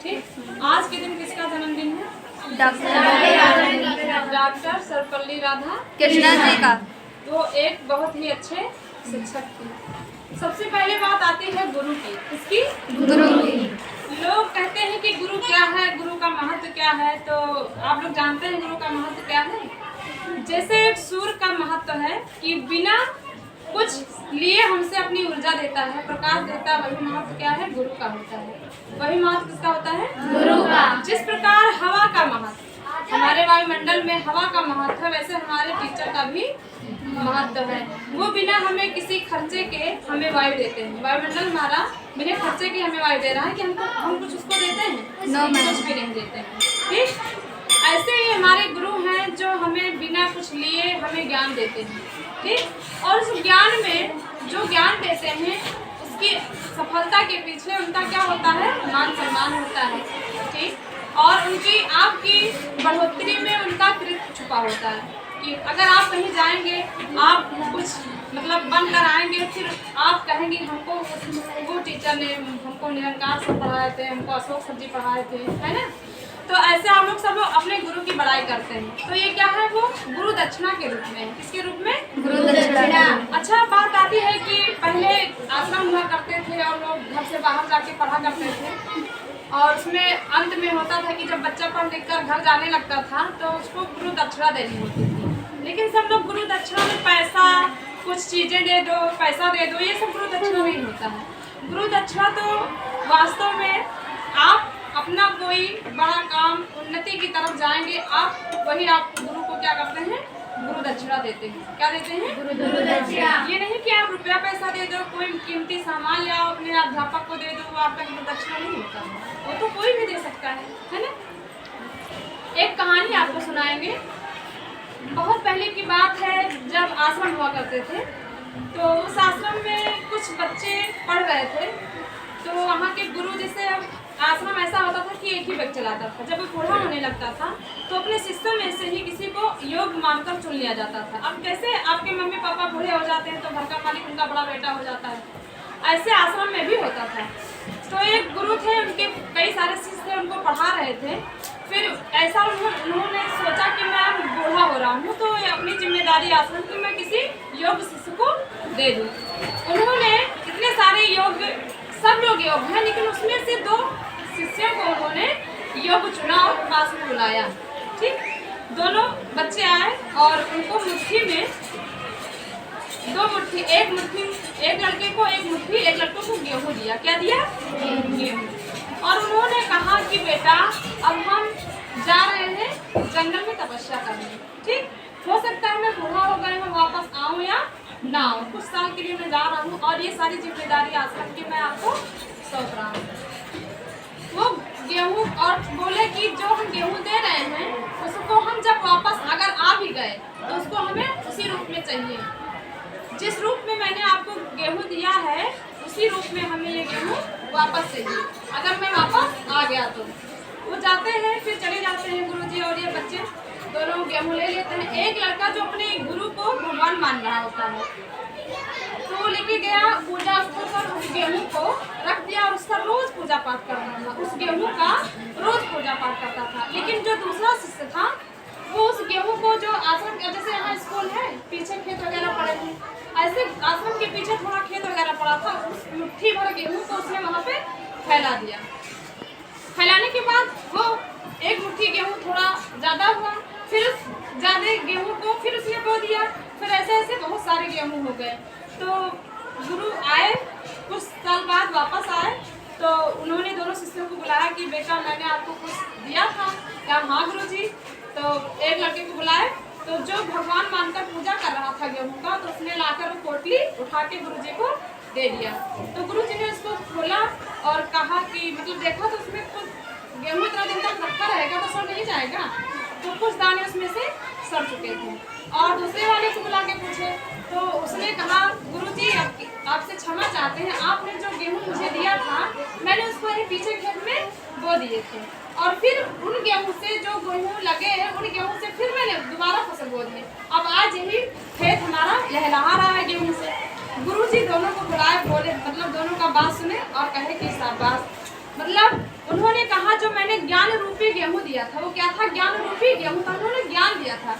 ठीक। आज के दिन किसका जन्मदिन है? डॉक्टर सर्वपल्ली कृष्णा जी का। वो एक बहुत ही अच्छे शिक्षक थे। सबसे पहले बात आती है गुरु की। किसकी? गुरु की। लोग कहते हैं कि गुरु क्या है, गुरु का महत्व क्या है। तो आप लोग जानते हैं गुरु का महत्व क्या है? जैसे एक सूर्य का महत्व है कि बिना कुछ लिए हमसे अपनी ऊर्जा देता है, प्रकाश देता है, वही महत्व क्या है? गुरु का होता है। वही महत्व किसका होता है? गुरु का। जिस प्रकार हवा का महत्व हमारे वायुमंडल में हवा का महत्व है, वैसे हमारे टीचर का भी महत्व है। वो बिना हमें किसी खर्चे के हमें वायु देते हैं। वायुमंडल हमारा बिना खर्चे के हमें वायु दे रहा है कि हम कुछ उसको देते हैं? कुछ भी नहीं देते हैं। ठीक। ऐसे ही हमारे गुरु हैं जो हमें बिना कुछ लिए हमें ज्ञान देते हैं। ठीक। और उस ज्ञान में जो ज्ञान देते हैं उसकी सफलता के पीछे उनका क्या होता है? मान सम्मान होता है। ठीक। और उनकी आपकी बढ़ोतरी में उनका कृत्य छुपा होता है कि अगर आप कहीं जाएंगे, आप कुछ मतलब बन कर आएंगे, फिर आप कहेंगे हमको वो टीचर ने हमको निरंकार से पढ़ाए थे, हमको अशोक सर जी पढ़ाए थे, है ना। तो ऐसे हम लोग सब अपने गुरु की बड़ाई करते हैं। तो ये क्या है? वो गुरु दक्षिणा के रूप में। किसके रूप में? गुरु दक्षिणा। अच्छा बात आती है कि पहले आश्रम हुआ करते थे और लोग घर से बाहर जाके पढ़ा करते थे, और उसमें अंत में होता था कि जब बच्चा पढ़ लिख कर घर जाने लगता था तो उसको गुरु दक्षिणा देनी होती थी। लेकिन सब लोग गुरु दक्षिणा में पैसा, कुछ चीज़ें दे दो, पैसा दे दो, ये सब गुरु दक्षिणा नहीं होता है। गुरु दक्षिणा तो वास्तव में आप अपना कोई बड़ा काम उन्नति की तरफ जाएंगे, आप वही आप गुरु को क्या करते हैं? गुरु दक्षिणा देते हैं। क्या देते हैं? गुरु दक्षिणा। ये नहीं कि आप रुपया पैसा दे दो, कोई कीमती सामान ले आओ अपने अध्यापक को दे दो, वो आपका गुरु दक्षिणा नहीं होता है। वो तो कोई भी दे सकता है ना। एक कहानी आपको सुनाएंगे। बहुत पहले की बात है, जब आश्रम हुआ करते थे तो उस आश्रम में कुछ बच्चे पढ़ रहे थे। तो वहाँ के गुरु, जैसे आश्रम ऐसा होता था कि एक ही व्यक्ति चलाता था। जब वो बूढ़ा होने लगता था तो अपने शिष्यों में से ही किसी को योग्य मानकर चुन लिया जाता था। अब कैसे आपके मम्मी पापा बूढ़े हो जाते हैं तो घर का मालिक उनका बड़ा बेटा हो जाता है, ऐसे आश्रम में भी होता था। तो एक गुरु थे, उनके कई सारे शिष्य थे, उनको पढ़ा रहे थे। फिर ऐसा उन्होंने सोचा कि मैं बूढ़ा हो रहा हूँ तो अपनी जिम्मेदारी आश्रम की मैं किसी योग्य शिष्य को दे दूँ। उन्होंने इतने सारे योग्य, सब लोग योग्य हैं, लेकिन उसमें से 2 शिष्यों को उन्होंने योग्य चुना और पास में बुलाया। ठीक। दोनों बच्चे आए और उनको मुट्ठी में 2 मुट्ठी, एक लड़के को 1 मुट्ठी, एक लड़कों को गेहूँ दिया। क्या दिया? गेहूँ। और उन्होंने कहा कि बेटा अब हम जा रहे हैं जंगल में तपस्या करने। ठीक। हो सकता है मैं बूढ़ा हो गया हूँ, वापस आऊँ या ना आऊँ, कुछ साल के लिए मैं जा रहा हूँ और ये सारी जिम्मेदारी आश्रम की मैं आपको सौंप रहा हूँ। वो गेहूँ, और बोले कि जो हम गेहूँ दे रहे हैं उसको हम जब वापस अगर आ भी गए तो उसको हमें उसी रूप में चाहिए, जिस रूप में मैंने आपको गेहूँ दिया है उसी रूप में हमें ये गेहूँ वापस चाहिए, अगर मैं वापस आ गया तो। वो जाते हैं, फिर चले जाते हैं गुरुजी, और ये बच्चे दोनों गेहूँ ले लेते हैं। एक लड़का जो अपने गुरु को भगवान मान रहा होता है तो वो लेके गया पूजा स्थल पर, उस गेहूँ को रख दिया और उसका रोज पूजा पाठ करता था। उस गेहूँ का रोज पूजा पाठ करता था। लेकिन जो दूसरा शिष्य था वो उस गेहूँ को, जो आश्रम, जैसे यहाँ स्कूल है, पीछे खेत वगैरह पड़े थे, ऐसे आश्रम के पीछे थोड़ा खेत वगैरह पड़ा था, उस मुट्ठी भर गेहूँ को उसने वहाँ पे फैला दिया। फैलाने के बाद वो 1 मुट्ठी गेहूँ थोड़ा ज़्यादा हुआ, फिर ज़्यादा गेहूँ को फिर उसने बो दिया, फिर ऐसे ऐसे बहुत सारे गेहूँ हो गए। तो गुरु आए, कुछ साल बाद वापस आए तो उन्होंने दोनों शिष्यों को बुलाया कि बेटा मैंने आपको कुछ दिया था। क्या? हाँ गुरुजी। तो एक लड़के को बुलाए, तो जो भगवान मानकर पूजा कर रहा था गेहूँ का, तो उसने लाकर वो पोटली उठा के गुरुजी को दे दिया। तो गुरुजी ने उसको खोला और कहा कि मतलब देखा तो उसमें कुछ गेहूँ इतना दिन तक रखा रहेगा तो सड़ नहीं जाएगा, तो कुछ दाने उसमें से सड़ चुके थे। और दूसरे वाले को बुला के पूछे तो उसने कहा गुरुजी आपसे क्षमा चाहते हैं, आपने जो गेहूँ मुझे दिया था मैंने उसको यही पीछे खेत में बो दिए थे, और फिर उन गेहूँ से जो गेहूँ लगे हैं उन गेहूँ से फिर मैंने दोबारा फसल बो दी। अब आज यही खेत हमारा लहलहा रहा है गेहूँ से। गुरुजी दोनों को बुलाए, बोले मतलब दोनों का बात सुने और कहे कि शाबाश, मतलब उन्होंने कहा जो मैंने ज्ञान रूपी गेहूँ दिया था, वो क्या था? ज्ञान रूपी गेहूँ था, उन्होंने ज्ञान दिया था।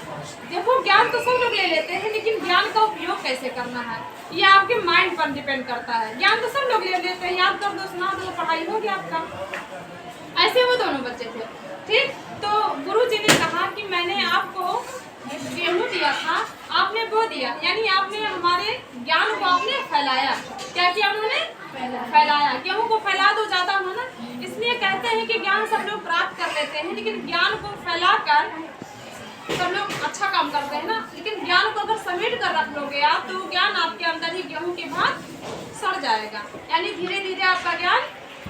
देखो ज्ञान तो सब लोग ले लेते हैं, लेकिन ज्ञान का उपयोग कैसे करना है ये आपके माइंड पर डिपेंड करता है। ज्ञान तो सब लोग ले लेते हैं, याद कर दो, सुना दो, पढ़ाई हो गया आपका। ऐसे वो दोनों बच्चे थे, ठीक। तो गुरुजी ने कहा कि मैंने आपको गेहूँ दिया था, आपने वो दिया, यानी आपने हमारे ज्ञान को आपने फैलाया। क्या किया उन्होंने? फैलाया। गेहूँ को फैला दो, ज्यादा हो ना, इसलिए कहते हैं कि ज्ञान सब लोग प्राप्त कर लेते हैं, लेकिन ज्ञान को फैलाकर सब लोग अच्छा काम करते हैं ना। लेकिन ज्ञान को अगर समेट कर रख लोगे आप, तो ज्ञान आपके अंदर ही गेहूँ के भाग सड़ जाएगा, यानी धीरे धीरे आपका ज्ञान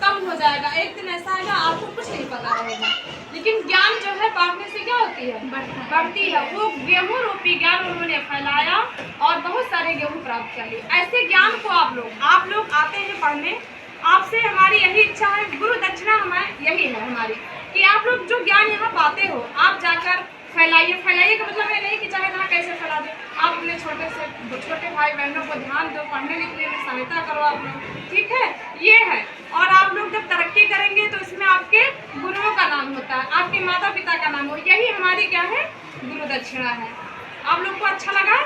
कम हो जाएगा। एक दिन ऐसा आएगा आपको कुछ नहीं पता रहेगा। लेकिन ज्ञान जो है बांटने से क्या होती है? बढ़ती है। वो गेहूँ रूपी ज्ञान उन्होंने फैलाया और बहुत सारे गेहूँ प्राप्त कर लिए। ऐसे ज्ञान को आप लोग आते हैं पढ़ने, आपसे हमारी यही इच्छा है, गुरु दक्षिणा हमारी यही है हमारी, कि आप लोग जो ज्ञान यहाँ पाते हो आप जाकर फैलाइए। फैलाइए का मतलब ये नहीं कि चाहे जहाँ कैसे फैला दे। आप अपने छोटे भाई बहनों को ध्यान दो, पढ़ने लिखने में सहायता करो आप लोग, ठीक है? ये है। और आप लोग जब तरक्की करेंगे तो इसमें आपके गुरुओं का नाम होता है, आपके माता पिता का नाम हो। यही हमारी क्या है? गुरु दक्षिणा है। आप लोग को अच्छा लगा?